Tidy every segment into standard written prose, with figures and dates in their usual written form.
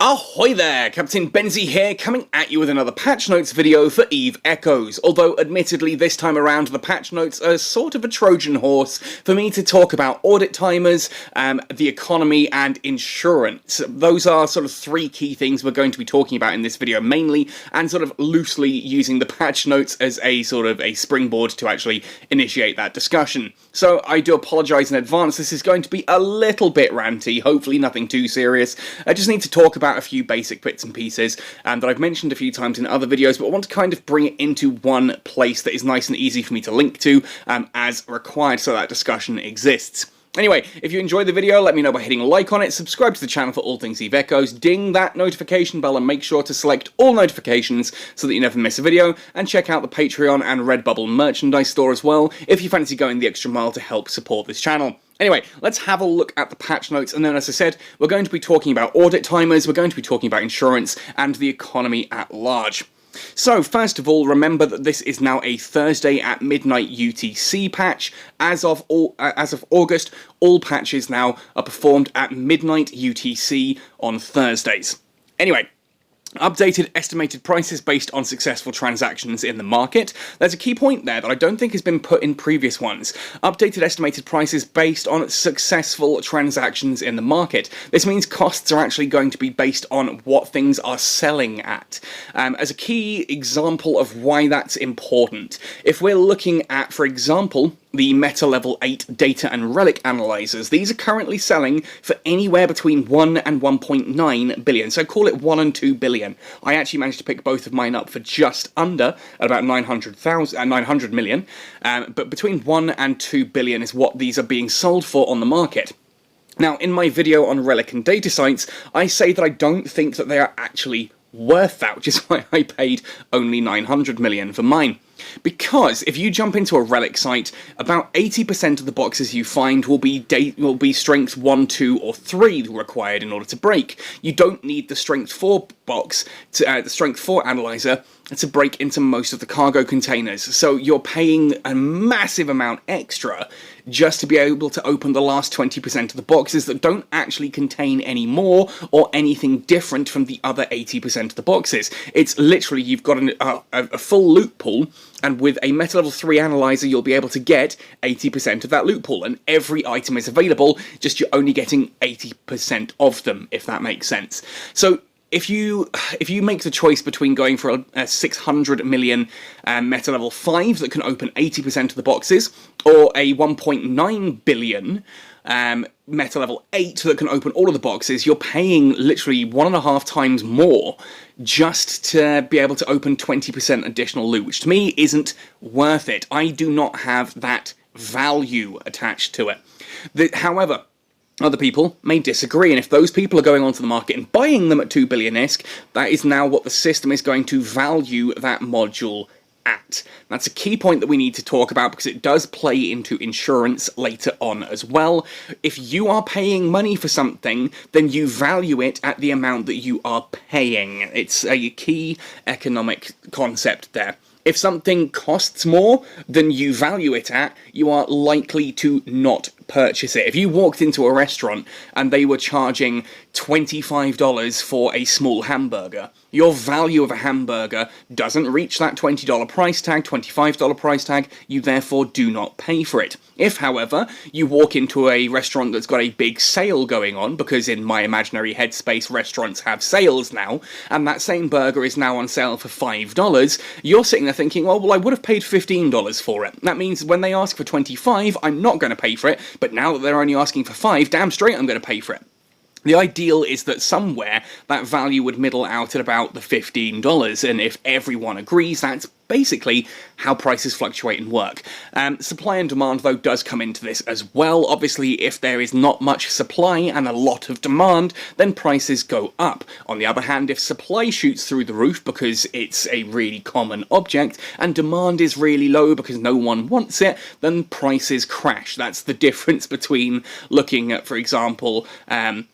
Ahoy there, Captain Benzie here, coming at you with another patch notes video for Eve Echoes, although admittedly this time around the patch notes are sort of a Trojan horse for me to talk about audit timers, the economy and insurance. Those are sort of three key things we're going to be talking about in this video mainly, and sort of loosely using the patch notes as a sort of a springboard to actually initiate that discussion. So I do apologise in advance, this is going to be a little bit ranty, hopefully nothing too serious. I just need to talk about a few basic bits and pieces that I've mentioned a few times in other videos, but I want to kind of bring it into one place that is nice and easy for me to link to as required so that discussion exists. Anyway, if you enjoyed the video, let me know by hitting a like on it, subscribe to the channel for all things Eve Echoes, ding that notification bell and make sure to select all notifications so that you never miss a video, and check out the Patreon and Redbubble merchandise store as well if you fancy going the extra mile to help support this channel. Anyway, let's have a look at the patch notes, and then as I said, we're going to be talking about audit timers, we're going to be talking about insurance, and the economy at large. So, first of all, remember that this is now a Thursday at midnight UTC patch. As of August, all patches now are performed at midnight UTC on Thursdays. Anyway, updated estimated prices based on successful transactions in the market. There's a key point there that I don't think has been put in previous ones. Updated estimated prices based on successful transactions in the market. This means costs are actually going to be based on what things are selling at. As a key example of why that's important, if we're looking at, for example, the Meta Level 8 data and relic analyzers, these are currently selling for anywhere between 1 and 1.9 billion, so call it 1 and 2 billion. I actually managed to pick both of mine up for just under, at about 900 million, but between 1 and 2 billion is what these are being sold for on the market. Now, in my video on relic and data sites, I say that I don't think that they are actually worth that, which is why I paid only 900 million for mine. Because if you jump into a relic site, about 80% of the boxes you find will be strength 1, 2, or 3 required in order to break. You don't need the strength 4 box, the strength 4 analyzer, to break into most of the cargo containers. So you're paying a massive amount extra just to be able to open the last 20% of the boxes that don't actually contain any more or anything different from the other 80% of the boxes. It's literally, you've got a full loot pool, and with a Meta Level 3 analyzer you'll be able to get 80% of that loot pool, and every item is available, just you're only getting 80% of them, if that makes sense. So if you make the choice between going for a 600 million Meta Level 5 that can open 80% of the boxes, or a 1.9 billion Meta Level 8 that can open all of the boxes, you're paying literally 1.5 times more just to be able to open 20% additional loot, which to me isn't worth it. I do not have that value attached to it. However, other people may disagree, and if those people are going onto the market and buying them at 2 billion-isk, that is now what the system is going to value that module at. That's a key point that we need to talk about because it does play into insurance later on as well. If you are paying money for something, then you value it at the amount that you are paying. It's a key economic concept there. If something costs more than you value it at, you are likely to not purchase it. If you walked into a restaurant and they were charging $25 for a small hamburger, your value of a hamburger doesn't reach that $20 price tag, $25 price tag, you therefore do not pay for it. If, however, you walk into a restaurant that's got a big sale going on, because in my imaginary headspace restaurants have sales now, and that same burger is now on sale for $5, you're sitting there thinking, oh, well, I would have paid $15 for it. That means when they ask for $25, I'm not going to pay for it, but now that they're only asking for $5, damn straight I'm going to pay for it. The ideal is that somewhere that value would middle out at about the $15, and if everyone agrees, that's basically how prices fluctuate and work. Supply and demand, though, does come into this as well. Obviously, if there is not much supply and a lot of demand, then prices go up. On the other hand, if supply shoots through the roof because it's a really common object, and demand is really low because no one wants it, then prices crash. That's the difference between looking at, for example,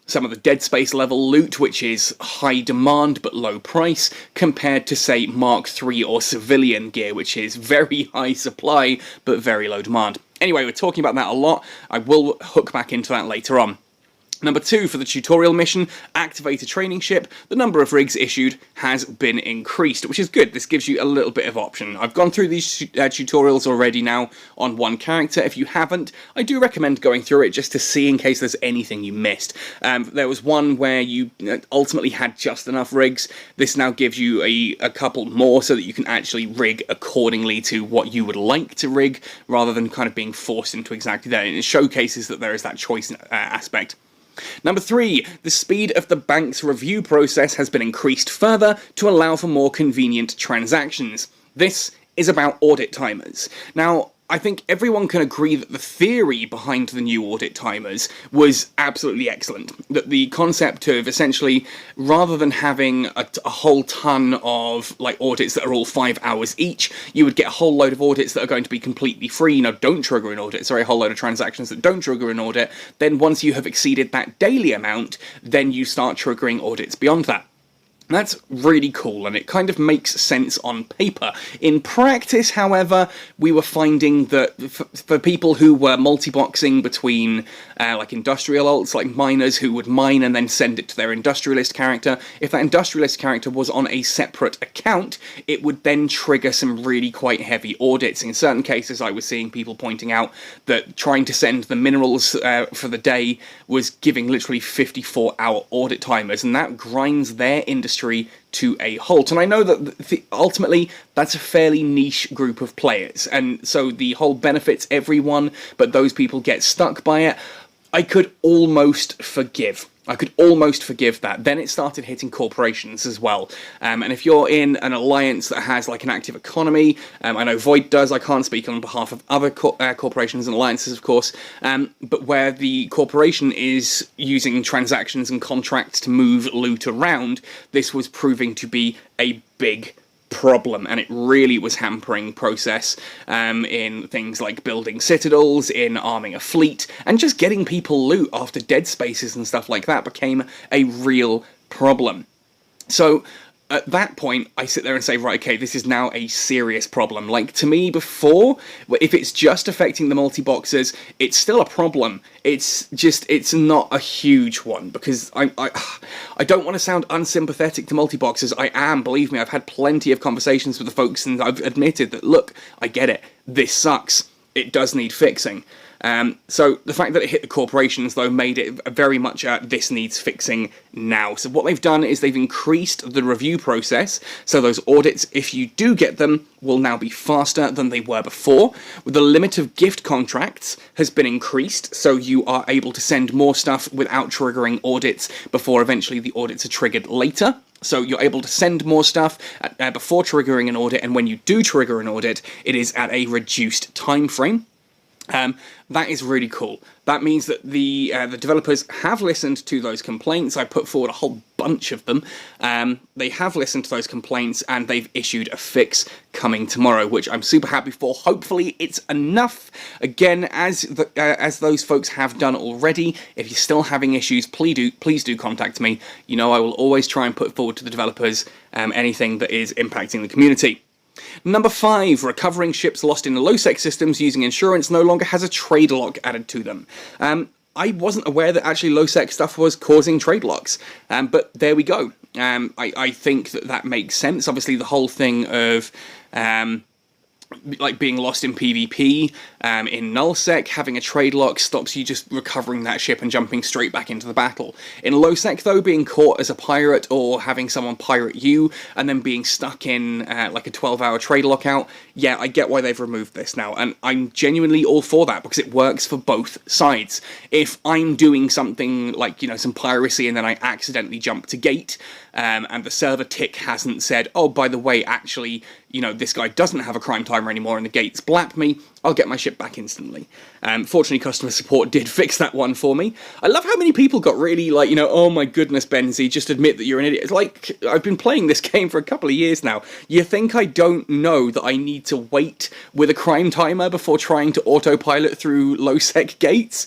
some of the Dead Space level loot, which is high demand but low price, compared to, say, Mark III or civilian gear, which is very high supply but very low demand. Anyway, we're talking about that a lot. I will hook back into that later on. Number 2, for the tutorial mission, activate a training ship, the number of rigs issued has been increased, which is good. This gives you a little bit of option. I've gone through these tutorials already now on one character. If you haven't, I do recommend going through it just to see in case there's anything you missed. There was one where you ultimately had just enough rigs. This now gives you a couple more so that you can actually rig accordingly to what you would like to rig, rather than kind of being forced into exactly that. And it showcases that there is that choice aspect. Number 3, the speed of the bank's review process has been increased further to allow for more convenient transactions. This is about audit timers. Now, I think everyone can agree that the theory behind the new audit timers was absolutely excellent. That the concept of essentially, rather than having a whole ton of like audits that are all 5 hours each, you would get a whole load of audits that are going to be completely free, don't trigger an audit, sorry, a whole load of transactions that don't trigger an audit. Then once you have exceeded that daily amount, then you start triggering audits beyond that. That's really cool, and it kind of makes sense on paper. In practice, however, we were finding that for people who were multi-boxing between like industrial alts, like miners who would mine and then send it to their industrialist character, if that industrialist character was on a separate account, it would then trigger some really quite heavy audits. In certain cases, I was seeing people pointing out that trying to send the minerals for the day was giving literally 54-hour audit timers, and that grinds their industry to a halt. And I know that ultimately that's a fairly niche group of players, and so the whole benefits everyone, but those people get stuck by it. I could almost forgive that. Then it started hitting corporations as well. And if you're in an alliance that has like an active economy, I know Void does, I can't speak on behalf of other corporations and alliances, of course, but where the corporation is using transactions and contracts to move loot around, this was proving to be a big problem, and it really was hampering process in things like building citadels, in arming a fleet, and just getting people loot after dead spaces and stuff like that became a real problem. So at that point, I sit there and say, right, okay, this is now a serious problem. Like, to me, before, if it's just affecting the multi-boxers, it's still a problem. It's not a huge one, because I don't want to sound unsympathetic to multi-boxers. I am, believe me, I've had plenty of conversations with the folks, and I've admitted that, look, I get it, this sucks, it does need fixing. So the fact that it hit the corporations, though, made it very much this needs fixing now. So what they've done is they've increased the review process, so those audits, if you do get them, will now be faster than they were before. The limit of gift contracts has been increased, so you are able to send more stuff without triggering audits before eventually the audits are triggered later. So you're able to send more stuff before triggering an audit, and when you do trigger an audit, it is at a reduced time frame. That is really cool. That means that the developers have listened to those complaints. I put forward a whole bunch of them. They have listened to those complaints, and they've issued a fix coming tomorrow, which I'm super happy for. Hopefully it's enough. Again, as those folks have done already, if you're still having issues, please do contact me. I will always try and put forward to the developers anything that is impacting the community. Number 5, recovering ships lost in the low-sec systems using insurance no longer has a trade lock added to them. I wasn't aware that actually low-sec stuff was causing trade locks, but there we go. I think that makes sense. Obviously, the whole thing of like being lost in PvP, in nullsec, having a trade lock stops you just recovering that ship and jumping straight back into the battle. In lowsec, though, being caught as a pirate or having someone pirate you and then being stuck in like a 12-hour trade lockout, yeah, I get why they've removed this now, and I'm genuinely all for that because it works for both sides. If I'm doing something like, some piracy and then I accidentally jump to gate, and the server tick hasn't said, oh, by the way, actually, this guy doesn't have a crime timer anymore and the gates blap me, I'll get my ship back instantly. Fortunately, customer support did fix that one for me. I love how many people got really like, oh my goodness, Benzie, just admit that you're an idiot. It's like, I've been playing this game for a couple of years now. You think I don't know that I need to wait with a crime timer before trying to autopilot through low-sec gates?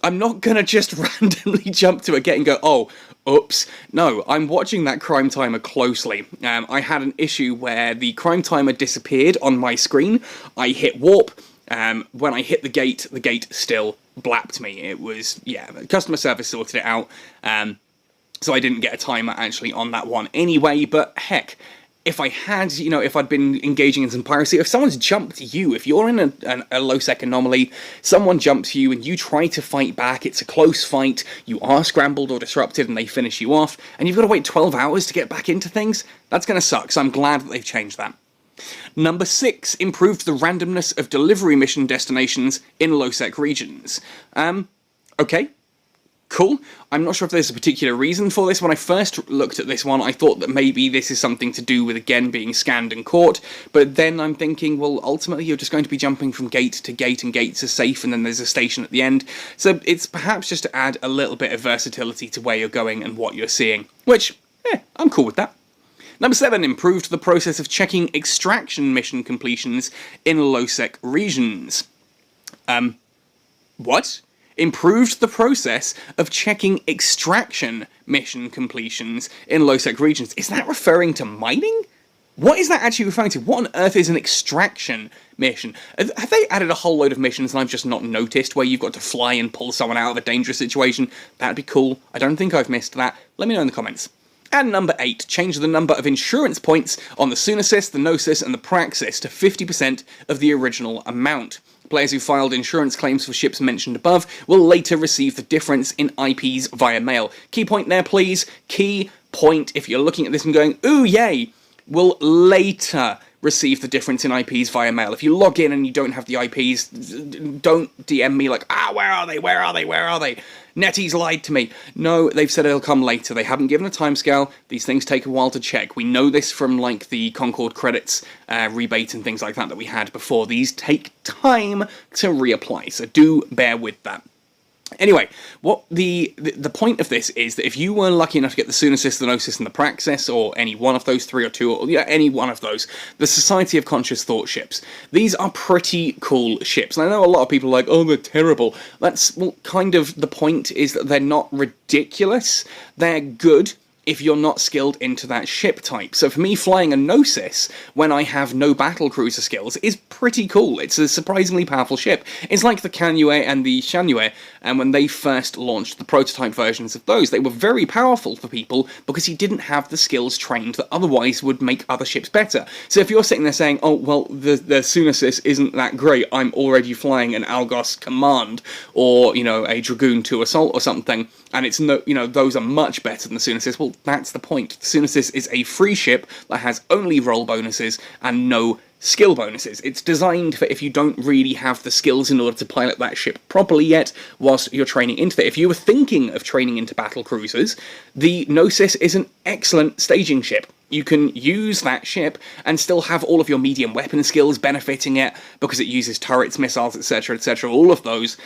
I'm not gonna just randomly jump to a gate and go, oh, oops. No, I'm watching that crime timer closely. I had an issue where the crime timer disappeared on my screen. I hit warp. When I hit the gate still blapped me. It was, yeah, customer service sorted it out, so I didn't get a timer actually on that one anyway, but heck, if I had, if I'd been engaging in some piracy, if someone's jumped you, if you're in a low-sec anomaly, someone jumps you and you try to fight back, it's a close fight, you are scrambled or disrupted and they finish you off, and you've got to wait 12 hours to get back into things, that's going to suck, so I'm glad that they've changed that. Number 6, improved the randomness of delivery mission destinations in low-sec regions. Okay. Cool. I'm not sure if there's a particular reason for this. When I first looked at this one, I thought that maybe this is something to do with, again, being scanned and caught, but then I'm thinking, well, ultimately you're just going to be jumping from gate to gate, and gates are safe, and then there's a station at the end, so it's perhaps just to add a little bit of versatility to where you're going and what you're seeing, which, I'm cool with that. Number 7, improved the process of checking extraction mission completions in low-sec regions. What? Improved the process of checking extraction mission completions in low-sec regions. Is that referring to mining? What is that actually referring to? What on earth is an extraction mission? Have they added a whole load of missions and I've just not noticed, where you've got to fly and pull someone out of a dangerous situation? That'd be cool. I don't think I've missed that. Let me know in the comments. And number 8, change the number of insurance points on the Sunasis, the Gnosis, and the Praxis to 50% of the original amount. Players who filed insurance claims for ships mentioned above will later receive the difference in IPs via mail. Key point there, please. Key point, if you're looking at this and going, ooh, yay, will later receive the difference in IPs via mail. If you log in and you don't have the IPs, don't DM me like, where are they, where are they, where are they? NetEase lied to me. No, they've said it'll come later. They haven't given a timescale. These things take a while to check. We know this from, like, the Concord credits rebate and things like that we had before. These take time to reapply, so do bear with that. Anyway, what the point of this is that if you were lucky enough to get the Sunasis, the Gnosis, and the Praxis, or any one of those 3 or 2, or any one of those, the Society of Conscious Thought ships, these are pretty cool ships. And I know a lot of people are like, oh, they're terrible. That's, well, kind of the point, is that they're not ridiculous. They're good if you're not skilled into that ship type. So for me, flying a Gnosis when I have no battlecruiser skills is pretty cool. It's a surprisingly powerful ship. It's like the Kanyue and the Shanyue, and when they first launched the prototype versions of those, they were very powerful for people because you didn't have the skills trained that otherwise would make other ships better. So if you're sitting there saying, oh, well, the Sunasis isn't that great, I'm already flying an Algos Command, or, a Dragoon 2 Assault or something, and it's no, those are much better than the Sunasis, well, that's the point. The Sunasis is a free ship that has only roll bonuses and no skill bonuses. It's designed for if you don't really have the skills in order to pilot that ship properly yet whilst you're training into it. If you were thinking of training into battle cruisers, the Gnosis is an excellent staging ship. You can use that ship and still have all of your medium weapon skills benefiting it because it uses turrets, missiles, etc., all of those.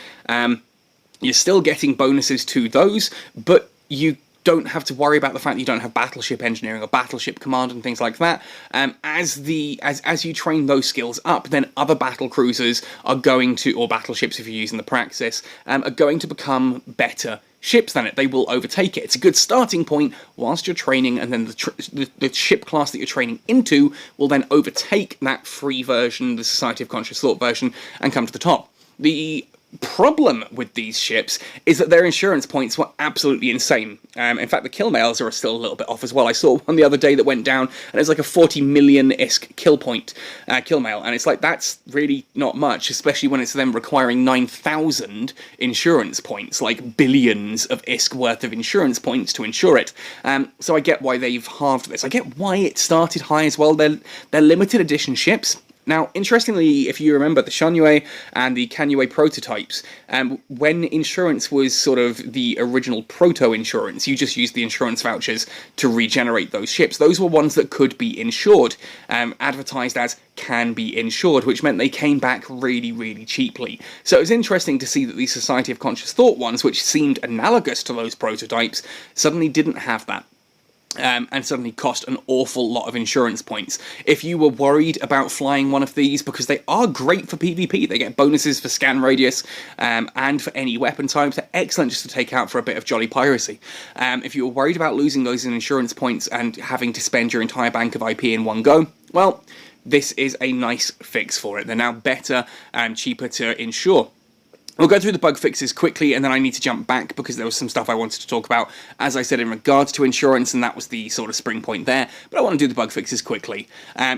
You're still getting bonuses to those, but you don't have to worry about the fact that you don't have battleship engineering or battleship command and things like that. As you train those skills up, then other battle cruisers are going to, or battleships if you're using the Praxis, are going to become better ships than it. They will overtake it. It's a good starting point whilst you're training, and then the ship class that you're training into will then overtake that free version, the Society of Conscious Thought version, and come to the top. The problem with these ships is that their insurance points were absolutely insane. In fact, the kill mails are still a little bit off as well. I saw one the other day that went down, and it's like a 40 million-isk kill mail, and it's like, that's really not much, especially when it's them requiring 9,000 insurance points, like billions of ISK worth of insurance points to insure it. So I get why they've halved this. I get why it started high as well. They're limited edition ships. Now, interestingly, if you remember the Shanyue and the Kanyue prototypes, when insurance was sort of the original proto-insurance, you just used the insurance vouchers to regenerate those ships. Those were ones that could be insured, advertised as can be insured, which meant they came back really, really cheaply. So it was interesting to see that the Society of Conscious Thought ones, which seemed analogous to those prototypes, suddenly didn't have that. And suddenly cost an awful lot of insurance points. If you were worried about flying one of these, because they are great for PvP, they get bonuses for scan radius and for any weapon types, they're excellent just to take out for a bit of jolly piracy. If you were worried about losing those in insurance points and having to spend your entire bank of IP in one go, well, this is a nice fix for it. They're now better and cheaper to insure. We'll go through the bug fixes quickly, and then I need to jump back because there was some stuff I wanted to talk about, as I said, in regards to insurance, and that was the sort of spring point there, but I want to do the bug fixes quickly.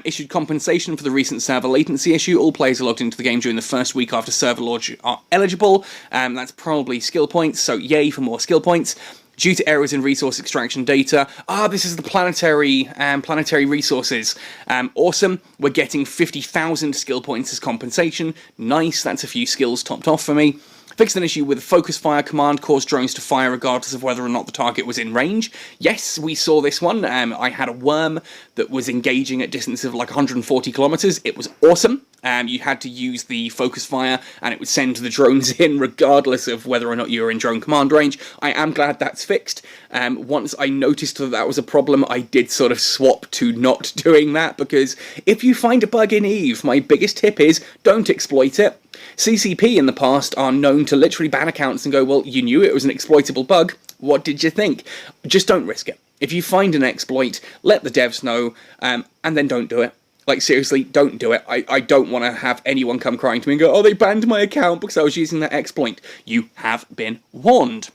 Issued compensation for the recent server latency issue. All players are logged into the game during the first week after server launch are eligible. That's probably skill points, so yay for more skill points. Due to errors in resource extraction data. This is the planetary resources. Awesome. We're getting 50,000 skill points as compensation. Nice, that's a few skills topped off for me. Fixed an issue with the focus fire command, caused drones to fire regardless of whether or not the target was in range. Yes, we saw this one. I had a worm that was engaging at distance of like 140 kilometers. It was awesome. You had to use the focus fire and it would send the drones in regardless of whether or not you were in drone command range. I am glad that's fixed. Once I noticed that that was a problem, I did sort of swap to not doing that, because if you find a bug in EVE, my biggest tip is don't exploit it. CCP in the past are known to literally ban accounts and go, well, you knew it was an exploitable bug, what did you think? Just don't risk it. If you find an exploit, let the devs know, and then don't do it. Like, seriously, don't do it. I don't want to have anyone come crying to me and go, oh, they banned my account because I was using that exploit. You have been warned.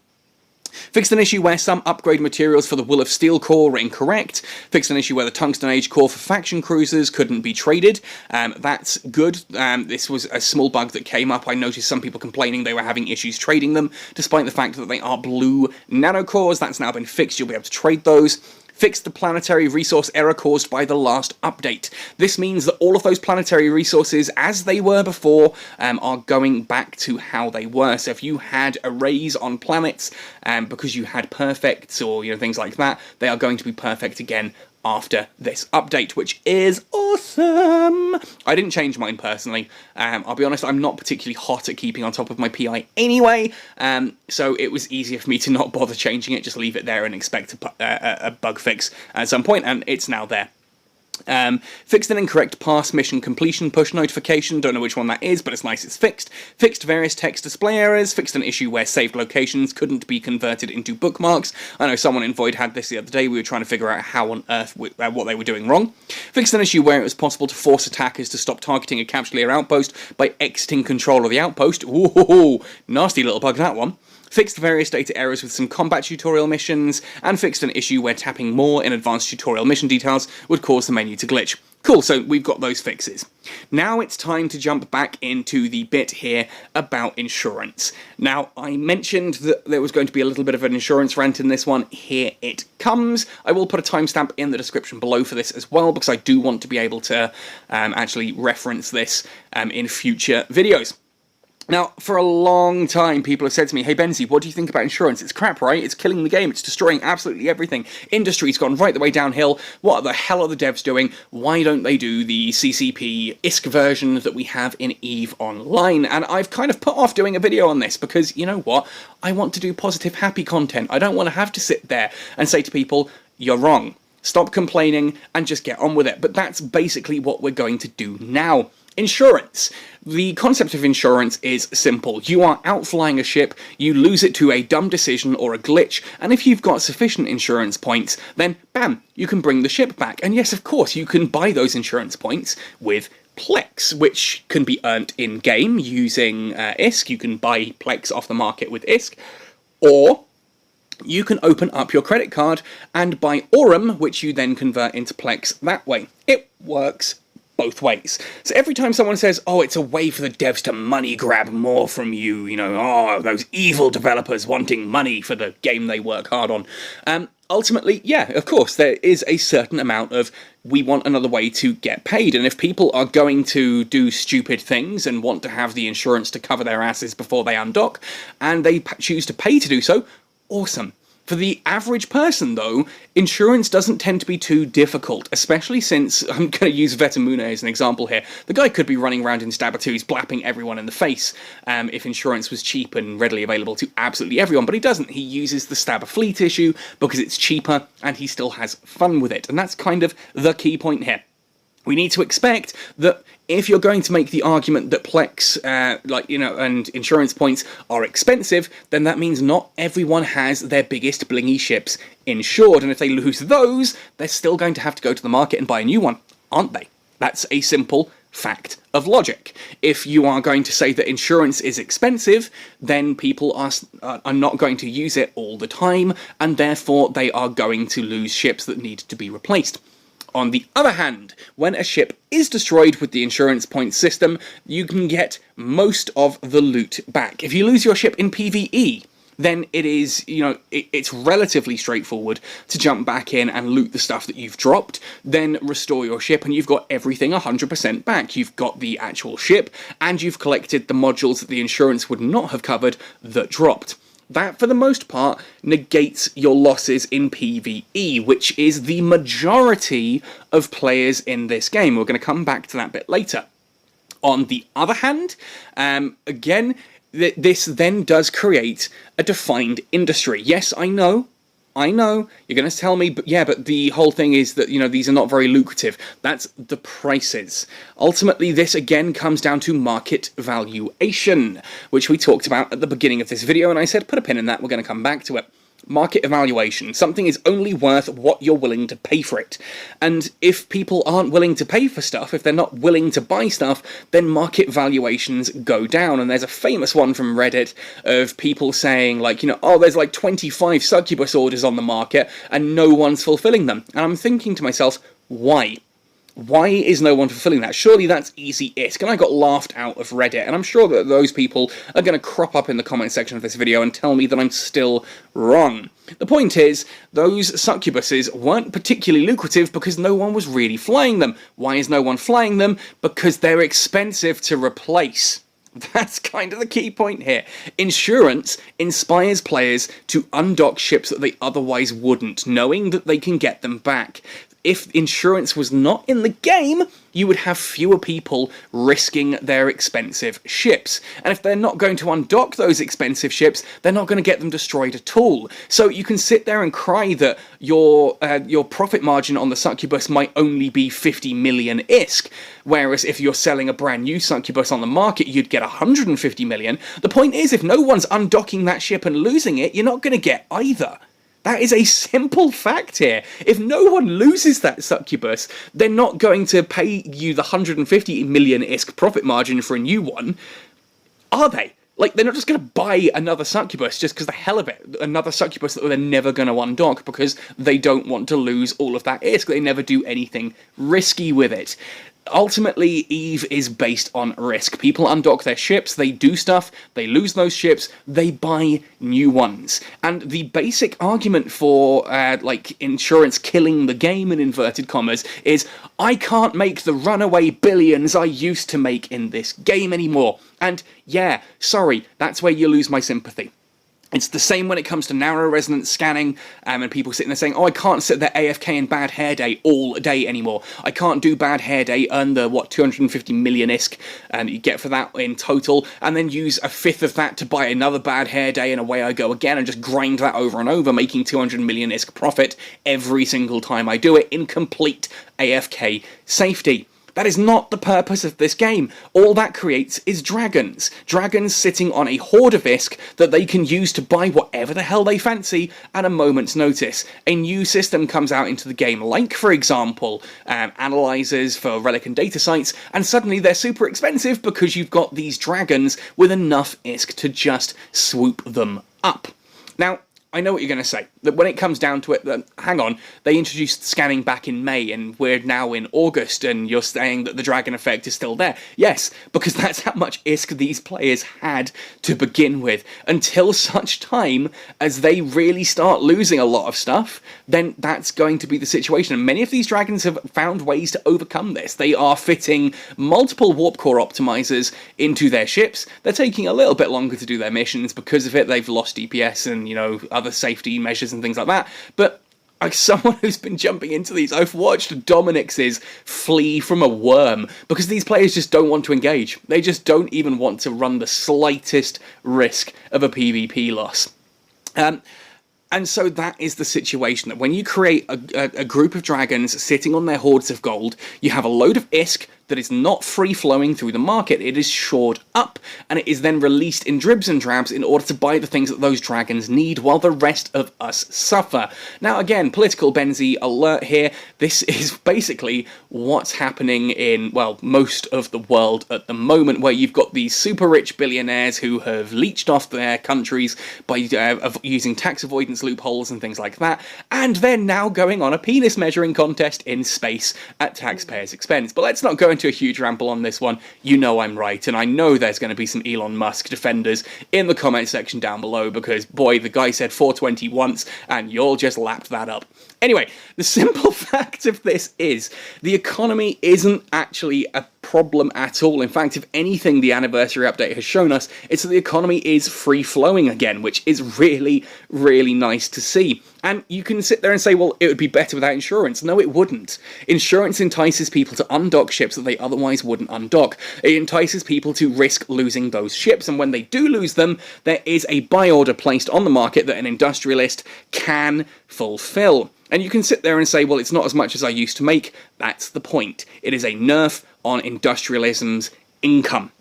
Fixed an issue where some upgrade materials for the Will of Steel core were incorrect. Fixed an issue where the Tungsten Age core for faction cruisers couldn't be traded. That's good. This was a small bug that came up. I noticed some people complaining they were having issues trading them, despite the fact that they are blue nanocores. That's now been fixed. You'll be able to trade those. Fixed the planetary resource error caused by the last update. This means that all of those planetary resources, as they were before, are going back to how they were. So if you had arrays on planets because you had perfects or things like that, they are going to be perfect again after this update, which is awesome. I didn't change mine personally. I'll be honest, I'm not particularly hot at keeping on top of my PI anyway, so it was easier for me to not bother changing it, just leave it there and expect a bug fix at some point, and it's now there. Fixed an incorrect pass mission completion push notification, don't know which one that is, but it's nice it's fixed. Fixed various text display errors, fixed an issue where saved locations couldn't be converted into bookmarks. I know someone in Void had this the other day, we were trying to figure out how on earth, what they were doing wrong. Fixed an issue where it was possible to force attackers to stop targeting a capture layer outpost by exiting control of the outpost. Ooh, nasty little bug, that one. Fixed various data errors with some combat tutorial missions, and fixed an issue where tapping more in advanced tutorial mission details would cause the menu to glitch. Cool, so we've got those fixes. Now it's time to jump back into the bit here about insurance. Now, I mentioned that there was going to be a little bit of an insurance rant in this one. Here it comes. I will put a timestamp in the description below for this as well, because I do want to be able to actually reference this in future videos. Now, for a long time, people have said to me, hey Benzie, what do you think about insurance? It's crap, right? It's killing the game. It's destroying absolutely everything. Industry's gone right the way downhill. What the hell are the devs doing? Why don't they do the CCP ISK version that we have in EVE Online? And I've kind of put off doing a video on this because, you know what? I want to do positive, happy content. I don't want to have to sit there and say to people, you're wrong. Stop complaining and just get on with it. But that's basically what we're going to do now. Insurance. The concept of insurance is simple. You are outflying a ship, you lose it to a dumb decision or a glitch, and if you've got sufficient insurance points, then bam, you can bring the ship back. And yes, of course, you can buy those insurance points with Plex, which can be earned in-game using ISK. You can buy Plex off the market with ISK, or you can open up your credit card and buy Aurum, which you then convert into Plex that way. It works both ways. So every time someone says, oh, it's a way for the devs to money grab more from you, oh, those evil developers wanting money for the game they work hard on. Ultimately, yeah, of course, there is a certain amount of we want another way to get paid, and if people are going to do stupid things and want to have the insurance to cover their asses before they undock, and they choose to pay to do so, awesome. For the average person, though, insurance doesn't tend to be too difficult, especially since, I'm going to use Vetamune as an example here, the guy could be running around in Stabber2s blapping everyone in the face if insurance was cheap and readily available to absolutely everyone, but he doesn't. He uses the Stabber Fleet issue because it's cheaper and he still has fun with it, and that's kind of the key point here. We need to expect that if you're going to make the argument that Plex, and insurance points are expensive, then that means not everyone has their biggest blingy ships insured. And if they lose those, they're still going to have to go to the market and buy a new one, aren't they? That's a simple fact of logic. If you are going to say that insurance is expensive, then people are not going to use it all the time, and therefore they are going to lose ships that need to be replaced. On the other hand, when a ship is destroyed with the insurance points system, you can get most of the loot back. If you lose your ship in PvE, then it is, it's relatively straightforward to jump back in and loot the stuff that you've dropped, then restore your ship, and you've got everything 100% back. You've got the actual ship, and you've collected the modules that the insurance would not have covered that dropped. That, for the most part, negates your losses in PvE, which is the majority of players in this game. We're going to come back to that bit later. On the other hand, again, this then does create a defined industry. Yes, I know, you're going to tell me, but yeah, but the whole thing is that, these are not very lucrative. That's the prices. Ultimately, this again comes down to market valuation, which we talked about at the beginning of this video, and I said put a pin in that, we're going to come back to it. Market evaluation. Something is only worth what you're willing to pay for it. And if people aren't willing to pay for stuff, if they're not willing to buy stuff, then market valuations go down. And there's a famous one from Reddit of people saying, like, oh, there's like 25 succubus orders on the market and no one's fulfilling them. And I'm thinking to myself, why? Why is no one fulfilling that? Surely that's easy-isk. And I got laughed out of Reddit, and I'm sure that those people are going to crop up in the comment section of this video and tell me that I'm still wrong. The point is, those succubuses weren't particularly lucrative because no one was really flying them. Why is no one flying them? Because they're expensive to replace. That's kind of the key point here. Insurance inspires players to undock ships that they otherwise wouldn't, knowing that they can get them back. If insurance was not in the game, you would have fewer people risking their expensive ships. And if they're not going to undock those expensive ships, they're not going to get them destroyed at all. So you can sit there and cry that your profit margin on the succubus might only be 50 million ISK, whereas if you're selling a brand new succubus on the market, you'd get 150 million. The point is, if no one's undocking that ship and losing it, you're not going to get either. That is a simple fact here. If no one loses that succubus, they're not going to pay you the 150 million ISK profit margin for a new one, are they? Like, they're not just going to buy another succubus just because the hell of it. Another succubus that they're never going to undock because they don't want to lose all of that ISK. They never do anything risky with it. Ultimately, EVE is based on risk. People undock their ships, they do stuff, they lose those ships, they buy new ones. And the basic argument for, insurance killing the game, in inverted commas, is I can't make the runaway billions I used to make in this game anymore. And yeah, sorry, that's where you lose my sympathy. It's the same when it comes to narrow resonance scanning, and people sitting there saying, oh, I can't sit there AFK in bad hair day all day anymore. I can't do bad hair day, earn the, 250 million ISK you get for that in total, and then use a fifth of that to buy another bad hair day, and away I go again, and just grind that over and over, making 200 million ISK profit every single time I do it in complete AFK safety. That is not the purpose of this game. All that creates is dragons. Dragons sitting on a hoard of ISK that they can use to buy whatever the hell they fancy at a moment's notice. A new system comes out into the game, like, for example, analyzers for relic and data sites, and suddenly they're super expensive because you've got these dragons with enough ISK to just swoop them up. Now, I know what you're going to say, that when it comes down to it, hang on, they introduced scanning back in May and we're now in August and you're saying that the dragon effect is still there. Yes, because that's how much ISK these players had to begin with. Until such time as they really start losing a lot of stuff, then that's going to be the situation. And many of these dragons have found ways to overcome this. They are fitting multiple warp core optimizers into their ships. They're taking a little bit longer to do their missions because of it. They've lost DPS and, other safety measures and things like that, but as someone who's been jumping into these, I've watched Dominix's flee from a worm because these players just don't want to engage. They just don't even want to run the slightest risk of a PvP loss. And so that is the situation, that when you create a group of dragons sitting on their hoards of gold, you have a load of ISK that is not free-flowing through the market. It is shored up, and it is then released in dribs and drabs in order to buy the things that those dragons need, while the rest of us suffer. Now again, political Benzie alert here. This is basically what's happening in, well, most of the world at the moment, where you've got these super rich billionaires who have leached off their countries by using tax avoidance loopholes and things like that, and they're now going on a penis measuring contest in space at taxpayers' expense. But let's not go into a huge ramble on this one. You know I'm right, and I know there's going to be some Elon Musk defenders in the comment section down below, because boy, the guy said 420 once and y'all just lapped that up. Anyway, the simple fact of this is the economy isn't actually a problem at all. In fact, if anything, the anniversary update has shown us it's that the economy is free-flowing again, which is really, really nice to see. And you can sit there and say, well, it would be better without insurance. No, it wouldn't. Insurance entices people to undock ships that they otherwise wouldn't undock. It entices people to risk losing those ships, and when they do lose them, there is a buy order placed on the market that an industrialist can fulfill. And you can sit there and say, well, it's not as much as I used to make. That's the point. It is a nerf on industrialism's income.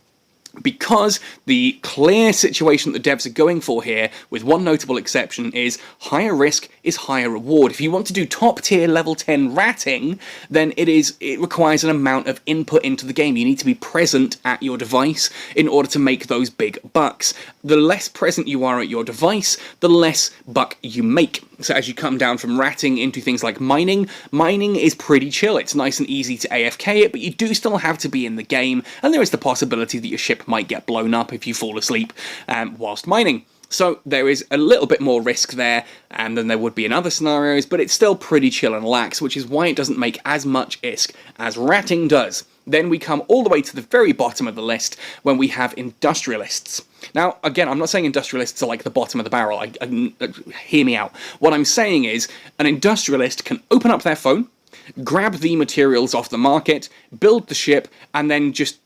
Because the clear situation that the devs are going for here, with one notable exception, is higher risk is higher reward. If you want to do top tier level 10 ratting, then it requires an amount of input into the game. You need to be present at your device in order to make those big bucks. The less present you are at your device, the less buck you make. So as you come down from ratting into things like mining, mining is pretty chill. It's nice and easy to AFK it, but you do still have to be in the game, and there is the possibility that your ship might get blown up if you fall asleep whilst mining. So there is a little bit more risk there than there would be in other scenarios, but it's still pretty chill and lax, which is why it doesn't make as much ISK as ratting does. Then we come all the way to the very bottom of the list when we have industrialists. Now, again, I'm not saying industrialists are like the bottom of the barrel. Hear me out. What I'm saying is an industrialist can open up their phone, grab the materials off the market, build the ship, and then just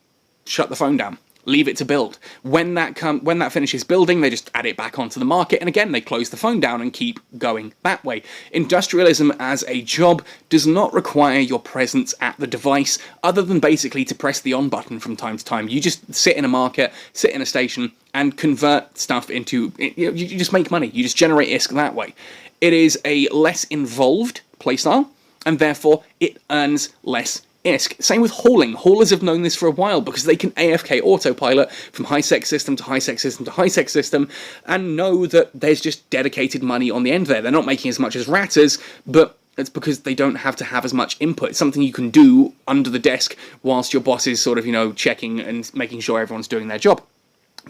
shut the phone down. Leave it to build. When that finishes building, they just add it back onto the market, and again, they close the phone down and keep going that way. Industrialism as a job does not require your presence at the device, other than basically to press the on button from time to time. You just sit in a market, sit in a station, and convert stuff into... You just make money. You just generate ISK that way. It is a less involved playstyle, and therefore it earns less ISK. Same with hauling. Haulers have known this for a while because they can AFK autopilot from high-sec system to high-sec system to high-sec system and know that there's just dedicated money on the end there. They're not making as much as ratters, but it's because they don't have to have as much input. It's something you can do under the desk whilst your boss is sort of, you know, checking and making sure everyone's doing their job.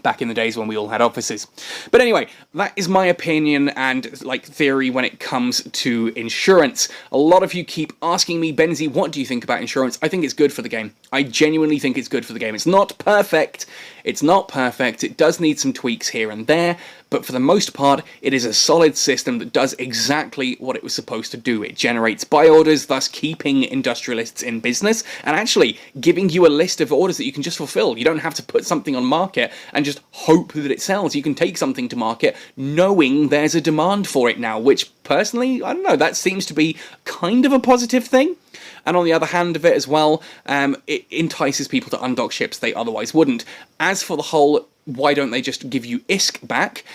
Back in the days when we all had offices. But anyway, that is my opinion and like theory when it comes to insurance. A lot of you keep asking me, Benzie, what do you think about insurance? I think it's good for the game. I genuinely think it's good for the game. It's not perfect. It's not perfect. It does need some tweaks here and there, but for the most part, it is a solid system that does exactly what it was supposed to do. It generates buy orders, thus keeping industrialists in business, and actually giving you a list of orders that you can just fulfill. You don't have to put something on market and just hope that it sells. You can take something to market knowing there's a demand for it now, which personally, I don't know, that seems to be kind of a positive thing. And on the other hand of it as well, it entices people to undock ships they otherwise wouldn't. As for the whole, why don't they just give you ISK back?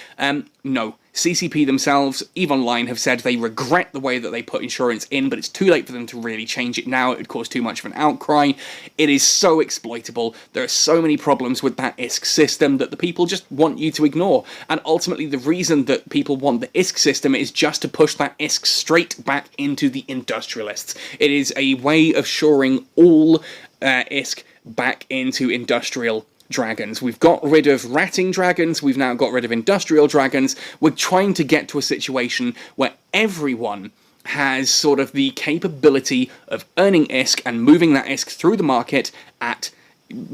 No. CCP themselves, EVE Online, have said they regret the way that they put insurance in, but it's too late for them to really change it now. It would cause too much of an outcry. It is so exploitable. There are so many problems with that ISK system that the people just want you to ignore. And ultimately, the reason that people want the ISK system is just to push that ISK straight back into the industrialists. It is a way of shoring all ISK back into industrial dragons. We've got rid of ratting dragons, we've now got rid of industrial dragons. We're trying to get to a situation where everyone has sort of the capability of earning ISK and moving that ISK through the market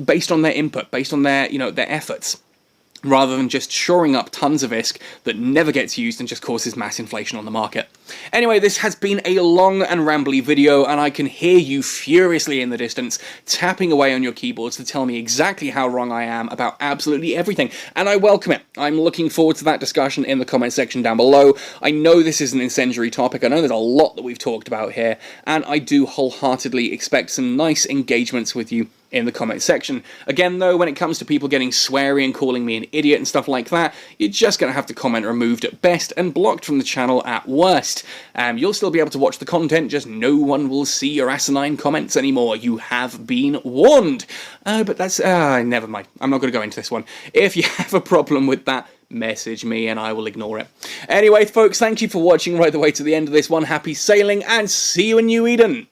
based on their input, based on their, you know, their efforts. rather than just shoring up tons of ISK that never gets used and just causes mass inflation on the market. Anyway, this has been a long and rambly video, and I can hear you furiously in the distance tapping away on your keyboards to tell me exactly how wrong I am about absolutely everything, and I welcome it. I'm looking forward to that discussion in the comment section down below. I know this is an incendiary topic, I know there's a lot that we've talked about here, and I do wholeheartedly expect some nice engagements with you in the comment section. Again though, when it comes to people getting sweary and calling me an idiot and stuff like that, you're just going to have to comment removed at best and blocked from the channel at worst. You'll still be able to watch the content, just no one will see your asinine comments anymore. You have been warned. But that's... never mind. I'm not going to go into this one. If you have a problem with that, message me and I will ignore it. Anyway folks, thank you for watching right the way to the end of this one. Happy sailing and see you in New Eden!